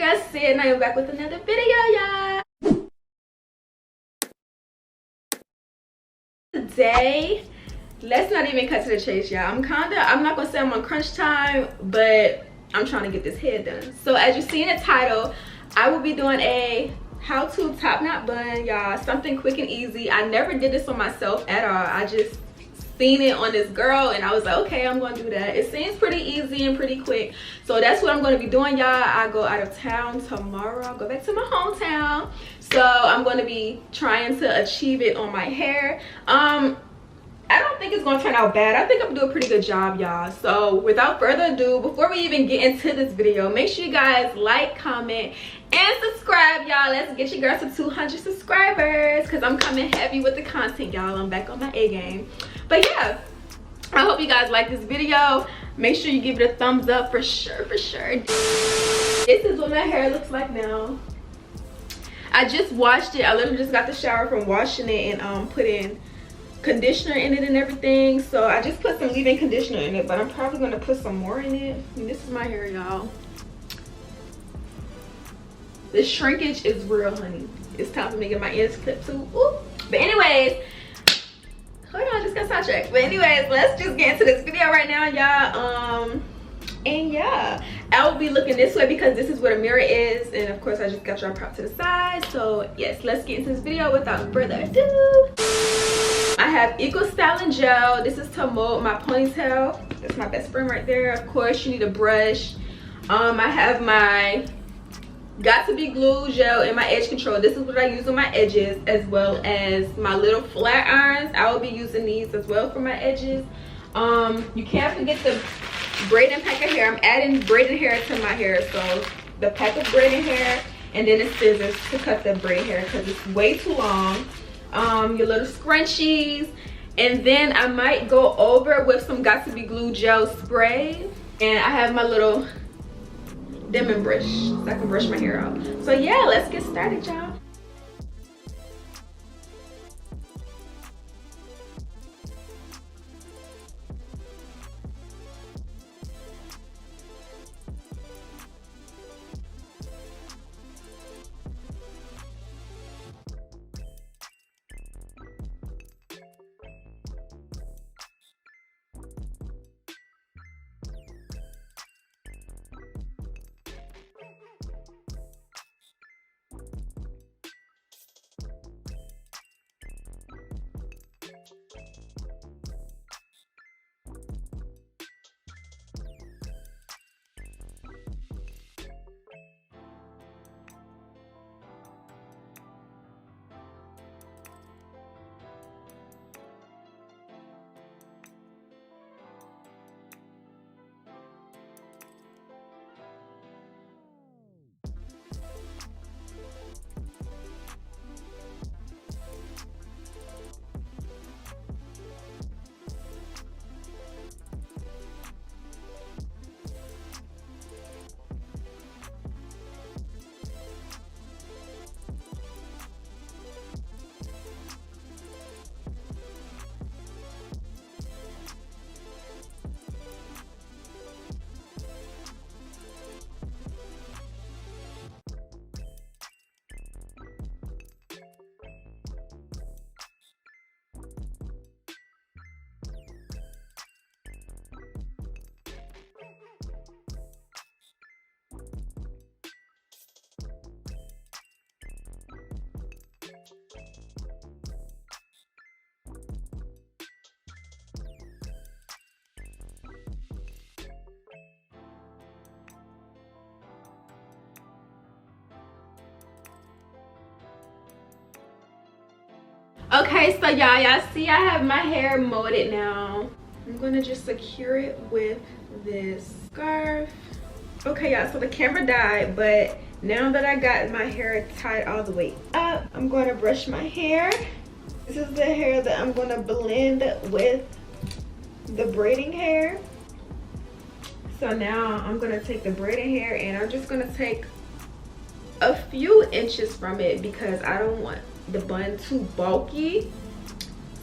girl Sid, and I am back with another video, y'all. Today, let's not even cut to the chase, y'all. I'm not gonna say I'm on crunch time, but I'm trying to get this hair done. So as you see in the title, I will be doing a how-to top knot bun, y'all. Something quick and easy. I never did this on myself at all. I just seen it on this girl and I was like, okay, I'm gonna do that. It seems pretty easy and pretty quick, so that's what I'm gonna be doing, y'all. I go out of town tomorrow. I'll go back to my hometown, so I'm gonna be trying to achieve it on my hair. I don't think it's gonna turn out bad. I think I'm gonna do a pretty good job, y'all. So without further ado, before we even get into this video, make sure you guys like, comment, and subscribe, y'all. Let's get your girl to 200 subscribers, because I'm coming heavy with the content, y'all. I'm back on my A game. But yeah, I hope you guys like this video. Make sure you give it a thumbs up for sure, for sure. This is what my hair looks like now. I just washed it. I literally just got the shower from washing it and put in conditioner in it and everything. So I just put some leave-in conditioner in it, but I'm probably gonna put some more in it. And this is my hair, y'all. The shrinkage is real, honey. It's time for me to get my ends clipped too. Ooh. But anyways, hold on, I just got sidetracked. But anyways, let's just get into this video right now, y'all. And yeah, I will be looking this way because this is where the mirror is, and of course I just got y'all propped to the side. So yes, let's get into this video without further ado. I have Eco Styling Gel. This is to mold my ponytail. That's my best friend right there. Of course, you need a brush. I have my Got To Be Glue gel and my edge control. This is what I use on my edges, as well as my little flat irons. I will be using these as well for my edges. You can't forget the braiding pack of hair. I'm adding braiding hair to my hair, so the pack of braiding hair and then the scissors to cut the braiding hair because it's way too long. Your little scrunchies, and then I might go over with some Got To Be Glue gel spray, and I have my little dimming brush so I can brush my hair out. So yeah, let's get started, y'all. Okay, so y'all see I have my hair molded now. I'm gonna just secure it with this scarf. Okay, y'all, so the camera died, but now that I got my hair tied all the way up, I'm gonna brush my hair. This is the hair that I'm gonna blend with the braiding hair. So now I'm gonna take the braiding hair and I'm just gonna take a few inches from it because I don't want the bun too bulky.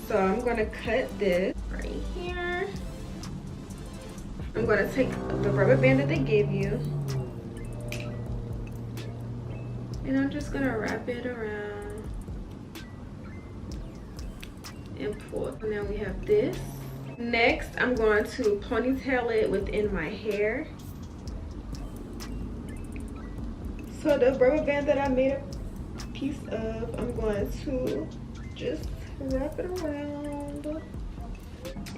So I'm gonna cut this right here. I'm gonna take the rubber band that they gave you And I'm just gonna wrap it around and pull. And now we have this. Next, I'm going to ponytail it within my hair. So the rubber band that I made a piece of, I'm going to just wrap it around.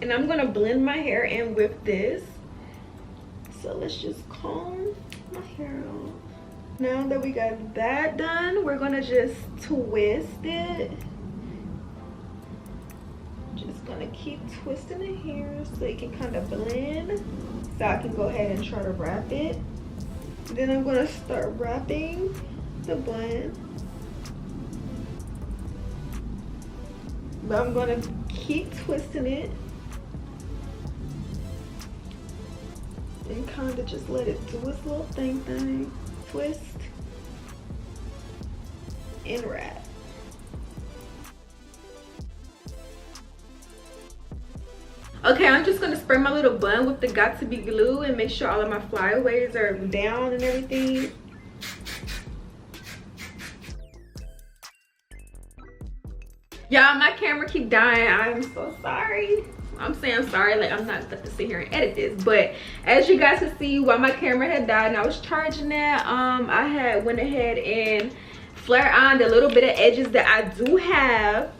And I'm gonna blend my hair in with this. So let's just comb my hair off. Now that we got that done, we're gonna just twist it. Just gonna keep twisting the hair so it can kind of blend. So I can go ahead and try to wrap it. Then I'm gonna start wrapping the blend. But I'm gonna keep twisting it. And kind of just let it do its little thing. Twist and wrap. Okay, I'm just gonna spray my little bun with the Got To Be glue and make sure all of my flyaways are down and everything. Y'all, my camera keep dying. I'm so sorry. I'm saying sorry, like I'm not about to sit here and edit this, but as you guys can see, while my camera had died and I was charging it, I had went ahead and flare on the little bit of edges that I do have.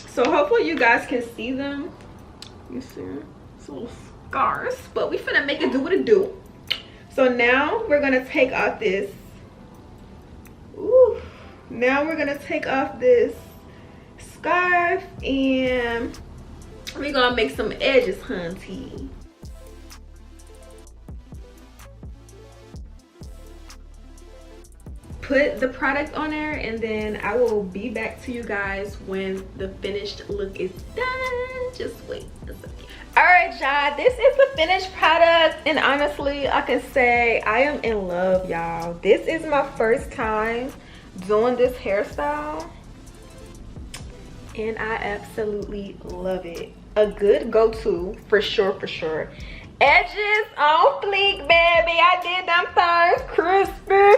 So hopefully you guys can see them. You see, it's little scars, but we finna make it do what it do. So now we're gonna take off this. Ooh. Now we're gonna take off this scarf and we're gonna make some edges, hunty. Put the product on there and then I will be back to you guys when the finished look is done. Just wait a second. All right, y'all, this is the finished product and honestly I can say I am in love, y'all. This is my first time doing this hairstyle and I absolutely love it. A good go-to for sure, for sure. Edges on fleek, baby. I did them things crispy.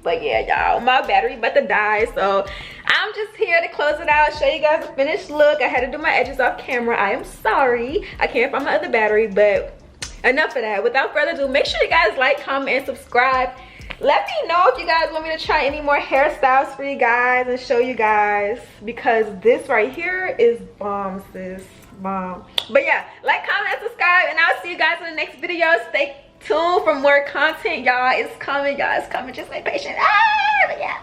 But yeah, y'all, my battery about to die, so I'm just here to close it out, show you guys the finished look. I had to do my edges off camera. I am sorry. I can't find my other battery, but enough of that. Without further ado, make sure you guys like, comment, and subscribe. Let me know if you guys want me to try any more hairstyles for you guys and show you guys, because this right here is bomb, sis. Bomb. But yeah, like, comment, and subscribe, and I'll see you guys in the next video. Stay tuned for more content, y'all. It's coming, y'all. It's coming. Just stay patient. But yeah.